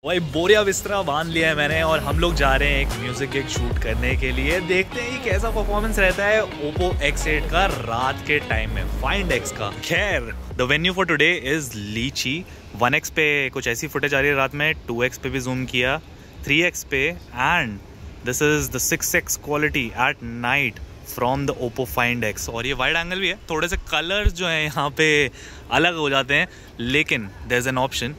भाई बोरिया बिस्तरा बांध लिया है मैंने और हम लोग जा रहे हैं एक म्यूजिक गिग शूट करने के लिए। देखते हैं कि कैसा परफॉर्मेंस रहता है Oppo X8 का रात के टाइम में Find X का। खैर the venue for today is लीची। 1x पे कुछ ऐसी फुटेज आ रही है रात में, 2x पे भी जूम किया, 3x पे, and this is the 6x quality at night from the Oppo Find X। और ये वाइड एंगल भी है, थोड़े से कलर्स जो है यहाँ पे अलग हो जाते हैं, लेकिन there is an option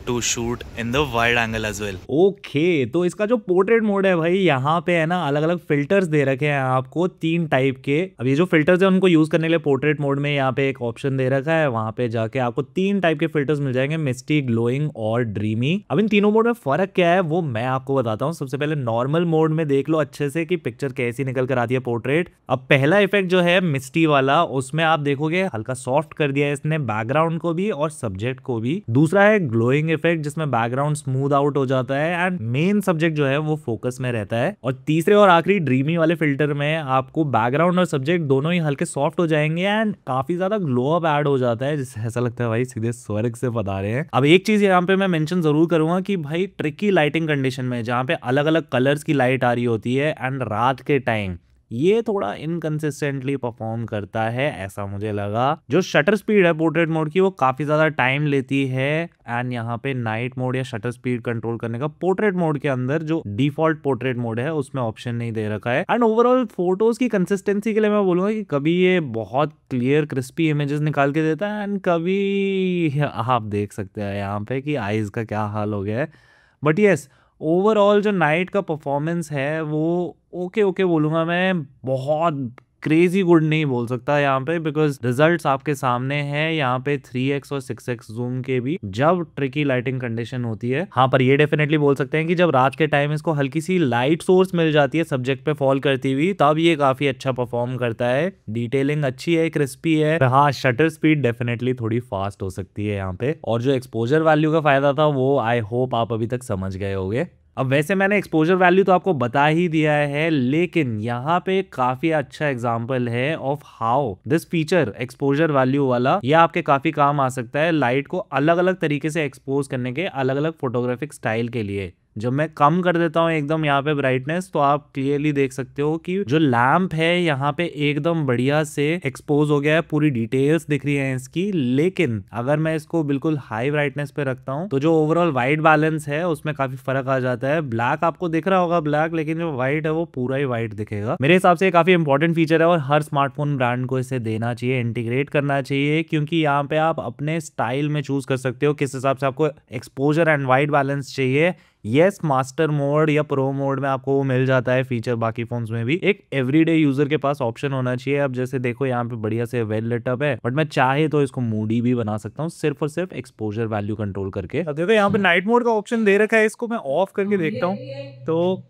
to shoot in the wide angle as well. Okay, तो इसका जो पोर्ट्रेट मोड है भाई, यहाँ पे है ना अलग अलग फिल्टर्स दे रखे हैं आपको 3 टाइप के। अब ये जो फिल्टर्स है उनको यूज करने के लिए पोर्ट्रेट मोड में यहाँ पे एक ऑप्शन दे रखा है, वहां पे जाके आपको 3 टाइप के फिल्टर्स मिल जाएंगे, मिस्टी, ग्लोइंग और ड्रीमी। अब इन तीनों मोड में फर्क क्या है वो मैं आपको बताता हूँ। सबसे पहले नॉर्मल मोड में देख लो अच्छे से कि पिक्चर कैसी निकल कर आती है पोर्ट्रेट। अब पहला इफेक्ट जो है मिस्टी वाला, उसमें आप देखोगे हल्का सॉफ्ट कर दिया है इसने बैकग्राउंड को भी और सब्जेक्ट को भी। दूसरा है ग्लोइंग इफेक्ट, जिसमें बैकग्राउंड स्मूथ आउट हो जाता है एंड मेन सब्जेक्ट जो है वो फोकस में रहता है। और तीसरे और आखिरी ड्रीमी वाले फिल्टर में आपको बैकग्राउंड और सब्जेक्ट दोनों ही हल्के सॉफ्ट हो जाएंगे एंड काफी ज्यादा ग्लो अप ऐड हो जाता है, जिससे ऐसा लगता है भाई सीधे स्वर्ग से पधारे रहे हैं। अब एक चीज यहाँ पे मैं मेंशन जरूर करूंगा कि भाई ट्रिकी लाइटिंग कंडीशन में जहाँ पे अलग अलग कलर्स की लाइट आ रही होती है एंड रात के टाइम ये थोड़ा इनकंसिस्टेंटली परफॉर्म करता है, ऐसा मुझे लगा। जो शटर स्पीड है पोर्ट्रेट मोड की वो काफी ज्यादा टाइम लेती है एंड यहाँ पे नाइट मोड या शटर स्पीड कंट्रोल करने का पोर्ट्रेट मोड के अंदर जो डिफॉल्ट पोर्ट्रेट मोड है उसमें ऑप्शन नहीं दे रखा है। एंड ओवरऑल फोटोज की कंसिस्टेंसी के लिए मैं बोलूंगा कि कभी ये बहुत क्लियर क्रिस्पी इमेजेस निकाल के देता है एंड कभी आप देख सकते हैं यहाँ पे कि आईज का क्या हाल हो गया है। बट यस, ओवरऑल जो नाइट का परफॉर्मेंस है वो ओके ओके बोलूंगा मैं, बहुत क्रेजी गुड नहीं बोल सकता यहाँ पे, बिकॉज रिजल्ट्स आपके सामने हैं यहाँ पे 3x और 6x जूम के भी जब ट्रिकी लाइटिंग कंडीशन होती है। हाँ, पर ये डेफिनेटली बोल सकते हैं कि जब रात के टाइम इसको हल्की सी लाइट सोर्स मिल जाती है सब्जेक्ट पे फॉल करती हुई, तब ये काफी अच्छा परफॉर्म करता है। डिटेलिंग अच्छी है, क्रिस्पी है। हाँ, शटर स्पीड डेफिनेटली थोड़ी फास्ट हो सकती है यहाँ पे। और जो एक्सपोजर वैल्यू का फायदा था वो आई होप आप अभी तक समझ गए होंगे। अब वैसे मैंने एक्सपोजर वैल्यू तो आपको बता ही दिया है, लेकिन यहाँ पे काफी अच्छा एग्जांपल है of how this feature exposure value वाला ये आपके काफी काम आ सकता है लाइट को अलग अलग तरीके से एक्सपोज करने के अलग अलग फोटोग्राफिक स्टाइल के लिए। जब मैं कम कर देता हूँ एकदम यहाँ पे ब्राइटनेस, तो आप क्लियरली देख सकते हो कि जो लैंप है यहाँ पे एकदम बढ़िया से एक्सपोज हो गया है, पूरी डिटेल्स दिख रही है इसकी। लेकिन अगर मैं इसको बिल्कुल हाई ब्राइटनेस पे रखता हूँ तो जो ओवरऑल वाइट बैलेंस है उसमें काफी फर्क आ जाता है। ब्लैक आपको दिख रहा होगा ब्लैक, लेकिन जो व्हाइट है वो पूरा ही व्हाइट दिखेगा। मेरे हिसाब से काफी इंपॉर्टेंट फीचर है और हर स्मार्टफोन ब्रांड को इसे देना चाहिए, इंटीग्रेट करना चाहिए, क्योंकि यहाँ पे आप अपने स्टाइल में चूज कर सकते हो किस हिसाब से आपको एक्सपोजर एंड वाइट बैलेंस चाहिए। यस, मास्टर मोड या प्रो मोड में आपको वो मिल जाता है फीचर, बाकी फोन्स में भी एक एवरीडे यूजर के पास ऑप्शन होना चाहिए। अब जैसे देखो यहाँ पे बढ़िया से वेल लिट अप है, बट मैं चाहे तो इसको मूडी भी बना सकता हूँ सिर्फ और सिर्फ एक्सपोजर वैल्यू कंट्रोल करके। अब देखो यहाँ पे नाइट मोड का ऑप्शन दे रखा है, इसको मैं ऑफ करके देखता हूँ तो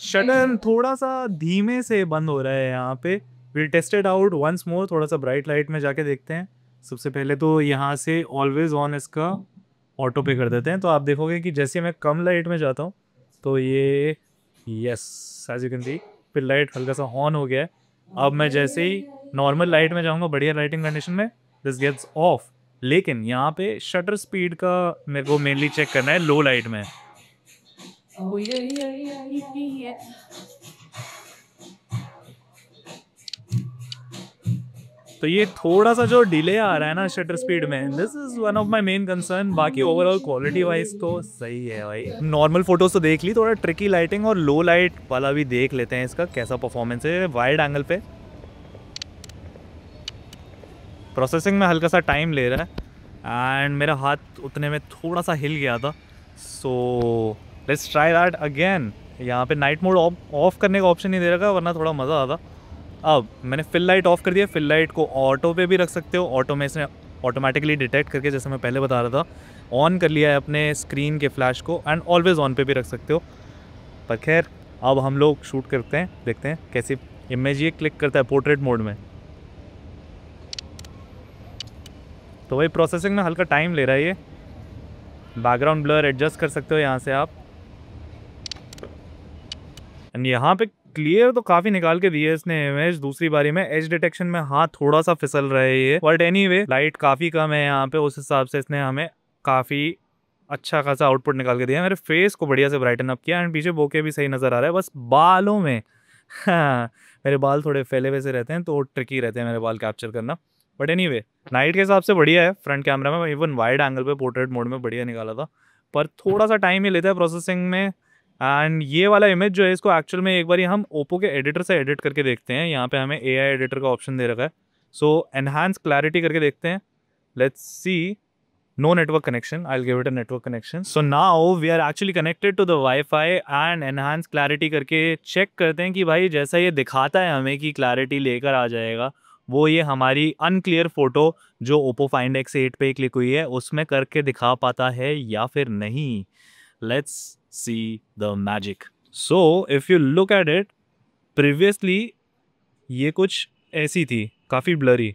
शटर थोड़ा सा धीमे से बंद हो रहा है यहाँ पे। Will test it out once more, थोड़ा सा ब्राइट लाइट में जाके देखते हैं। सबसे पहले तो यहाँ से ऑलवेज ऑन इसका ऑटो पे कर देते हैं, तो आप देखोगे कि जैसे मैं कम लाइट में जाता हूँ तो ये yes as you can see फिर लाइट हल्का सा ऑन हो गया है। अब मैं जैसे ही नॉर्मल लाइट में जाऊँगा बढ़िया लाइटिंग कंडीशन में, दिस गेट्स ऑफ। लेकिन यहाँ पे शटर स्पीड का मेरे को मेनली चेक करना है लो लाइट में। तो ये थोड़ा सा जो डिले आ रहा है ना शटर स्पीड में, this is one of my main concern. बाकी ओवरऑल क्वालिटी वाइज तो सही है भाई। नॉर्मल फोटोज तो देख ली, थोड़ा ट्रिकी लाइटिंग और लो लाइट वाला भी देख लेते हैं इसका कैसा परफॉर्मेंस है वाइड एंगल पे। प्रोसेसिंग में हल्का सा टाइम ले रहा है एंड मेरा हाथ उतने में थोड़ा सा हिल गया था, so let's try that again. यहाँ पे नाइट मोड ऑफ करने का ऑप्शन नहीं दे रखा, वरना थोड़ा मज़ा आता। अब मैंने फिल लाइट ऑफ कर दिया, फिल लाइट को ऑटो पे भी रख सकते हो, ऑटो में इसने ऑटोमेटिकली डिटेक्ट करके, जैसे मैं पहले बता रहा था, ऑन कर लिया है अपने स्क्रीन के फ्लैश को, एंड ऑलवेज ऑन पे भी रख सकते हो। पर खैर अब हम लोग शूट करते हैं, देखते हैं कैसी इमेज ये क्लिक करता है पोर्ट्रेट मोड में। तो वही प्रोसेसिंग में हल्का टाइम ले रहा है ये। बैकग्राउंड ब्लर एडजस्ट कर सकते हो यहाँ से आप, एंड यहाँ पे क्लियर तो काफी निकाल के दिए इसने इमेज। दूसरी बारी में एज डिटेक्शन में हाथ थोड़ा सा फिसल रहा है ये, बट एनीवे लाइट काफी कम है यहाँ पे, उस हिसाब से इसने हमें काफी अच्छा खासा आउटपुट निकाल के दिया, मेरे फेस को बढ़िया से ब्राइटन अप किया एंड पीछे बोके भी सही नज़र आ रहा है। बस बालों में हाँ, मेरे बाल थोड़े फैले हुए से रहते हैं तो ट्रिकी रहते हैं मेरे बाल कैप्चर करना। बट एनीवे नाइट के हिसाब से बढ़िया है। फ्रंट कैमरा में इवन वाइड एंगल पे पोर्ट्रेट मोड में बढ़िया निकाला था, पर थोड़ा सा टाइम ही लेता है प्रोसेसिंग में। एंड ये वाला इमेज जो है इसको एक्चुअल में एक बार हम ओप्पो के एडिटर से एडिट करके देखते हैं। यहाँ पे हमें AI एडिटर का ऑप्शन दे रखा है, सो एनहांस क्लैरिटी करके देखते हैं। Let's see. No network connection. I'll give it a network connection. So now we are actually connected to the Wi-Fi and enhanced clarity करके चेक करते हैं कि भाई जैसा ये दिखाता है हमें कि क्लैरिटी लेकर आ जाएगा, वो ये हमारी अनक्लियर फोटो जो Oppo Find X8 पे क्लिक हुई है उसमें करके दिखा पाता है या फिर नहीं। Let's see the magic. So if you look at it, previously ये कुछ ऐसी थी, काफ़ी ब्लरी,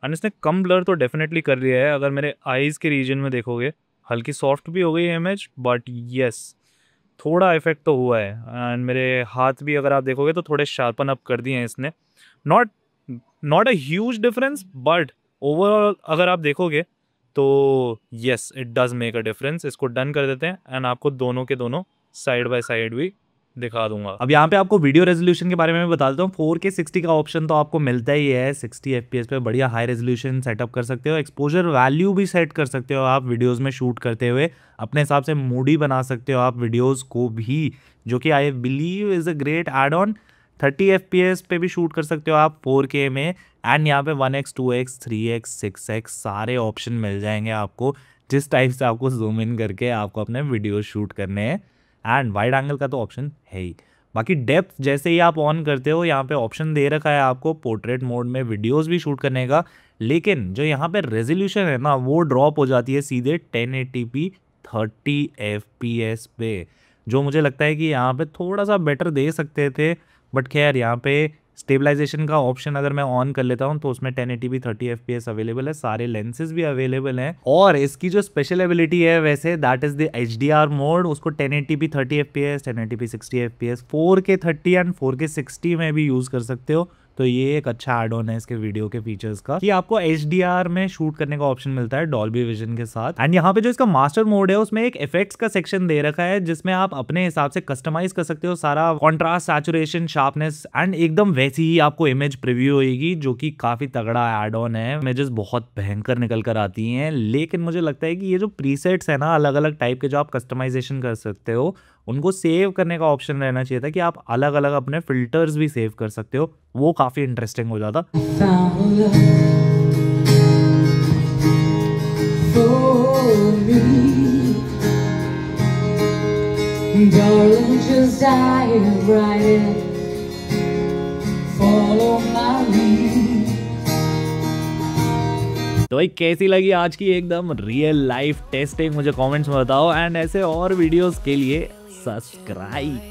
एंड इसने कम ब्लर तो डेफिनेटली कर लिया है। अगर मेरे आईज़ के रीजन में देखोगे हल्की सॉफ्ट भी हो गई है इमेज, बट येस थोड़ा इफेक्ट तो हुआ है। एंड मेरे हाथ भी अगर आप देखोगे तो थोड़े शार्पन अप कर दिए हैं इसने। Not a huge difference, but overall अगर आप देखोगे तो yes it does make a difference. इसको डन कर देते हैं एंड आपको दोनों के दोनों साइड बाय साइड भी दिखा दूंगा। अब यहाँ पे आपको वीडियो रेजोल्यूशन के बारे में बता देता हूँ। 4K 60 का ऑप्शन तो आपको मिलता ही है। 60 FPS पे बढ़िया हाई रेजोल्यूशन सेटअप कर सकते हो। एक्सपोजर वैल्यू भी सेट कर सकते हो आप वीडियोस में शूट करते हुए, अपने हिसाब से मूडी बना सकते हो आप वीडियोस को भी, जो कि I believe is a great add on. 30 FPS पे भी शूट कर सकते हो आप 4K में। एंड यहाँ पे 1x 2x 3x 6x सारे ऑप्शन मिल जाएंगे आपको, जिस टाइप से आपको जूम इन करके आपको अपने वीडियो शूट करने हैं। एंड वाइड एंगल का तो ऑप्शन है ही। बाकी डेप्थ जैसे ही आप ऑन करते हो यहाँ पे ऑप्शन दे रखा है आपको पोर्ट्रेट मोड में वीडियोस भी शूट करने का, लेकिन जो यहाँ पे रेजोल्यूशन है ना वो ड्रॉप हो जाती है सीधे 1080p 30 FPS पे, जो मुझे लगता है कि यहाँ पे थोड़ा सा बेटर दे सकते थे। बट खैर यहाँ पे स्टेबलाइजेशन का ऑप्शन अगर मैं ऑन कर लेता हूँ तो उसमें 1080p 30 FPS अवेलेबल है, सारे लेंसेज भी अवेलेबल हैं। और इसकी जो स्पेशल एबिलिटी है वैसे that is the HDR mode, उसको 1080p 30 FPS 1080p 60 FPS 4K 30 and 4K 60 में भी यूज़ कर सकते हो। तो ये एक अच्छा एड ऑन है इसके वीडियो के फीचर्स का कि आपको HDR में शूट करने का ऑप्शन मिलता है डॉल्बी विजन के साथ। एंड यहाँ पे जो इसका मास्टर मोड है उसमें एक इफेक्ट्स का सेक्शन दे रखा है जिसमें आप अपने हिसाब से कस्टमाइज कर सकते हो सारा कॉन्ट्रास्ट, सैचुरेशन, शार्पनेस एंड एकदम वैसी ही आपको इमेज प्रीव्यू होगी, जो कि काफी तगड़ा एड ऑन है। इमेजेस बहुत भयंकर निकल कर आती हैं, लेकिन मुझे लगता है कि ये जो प्रीसेट्स है ना अलग अलग टाइप के जो आप कस्टमाइजेशन कर सकते हो उनको सेव करने का ऑप्शन रहना चाहिए था कि आप अलग अलग अपने फिल्टर्स भी सेव कर सकते हो, वो काफी इंटरेस्टिंग हो जाता। तो भाई कैसी लगी आज की एकदम रियल लाइफ टेस्टिंग, मुझे कमेंट्स में बताओ। एंड ऐसे और वीडियोस के लिए सब्सक्राइब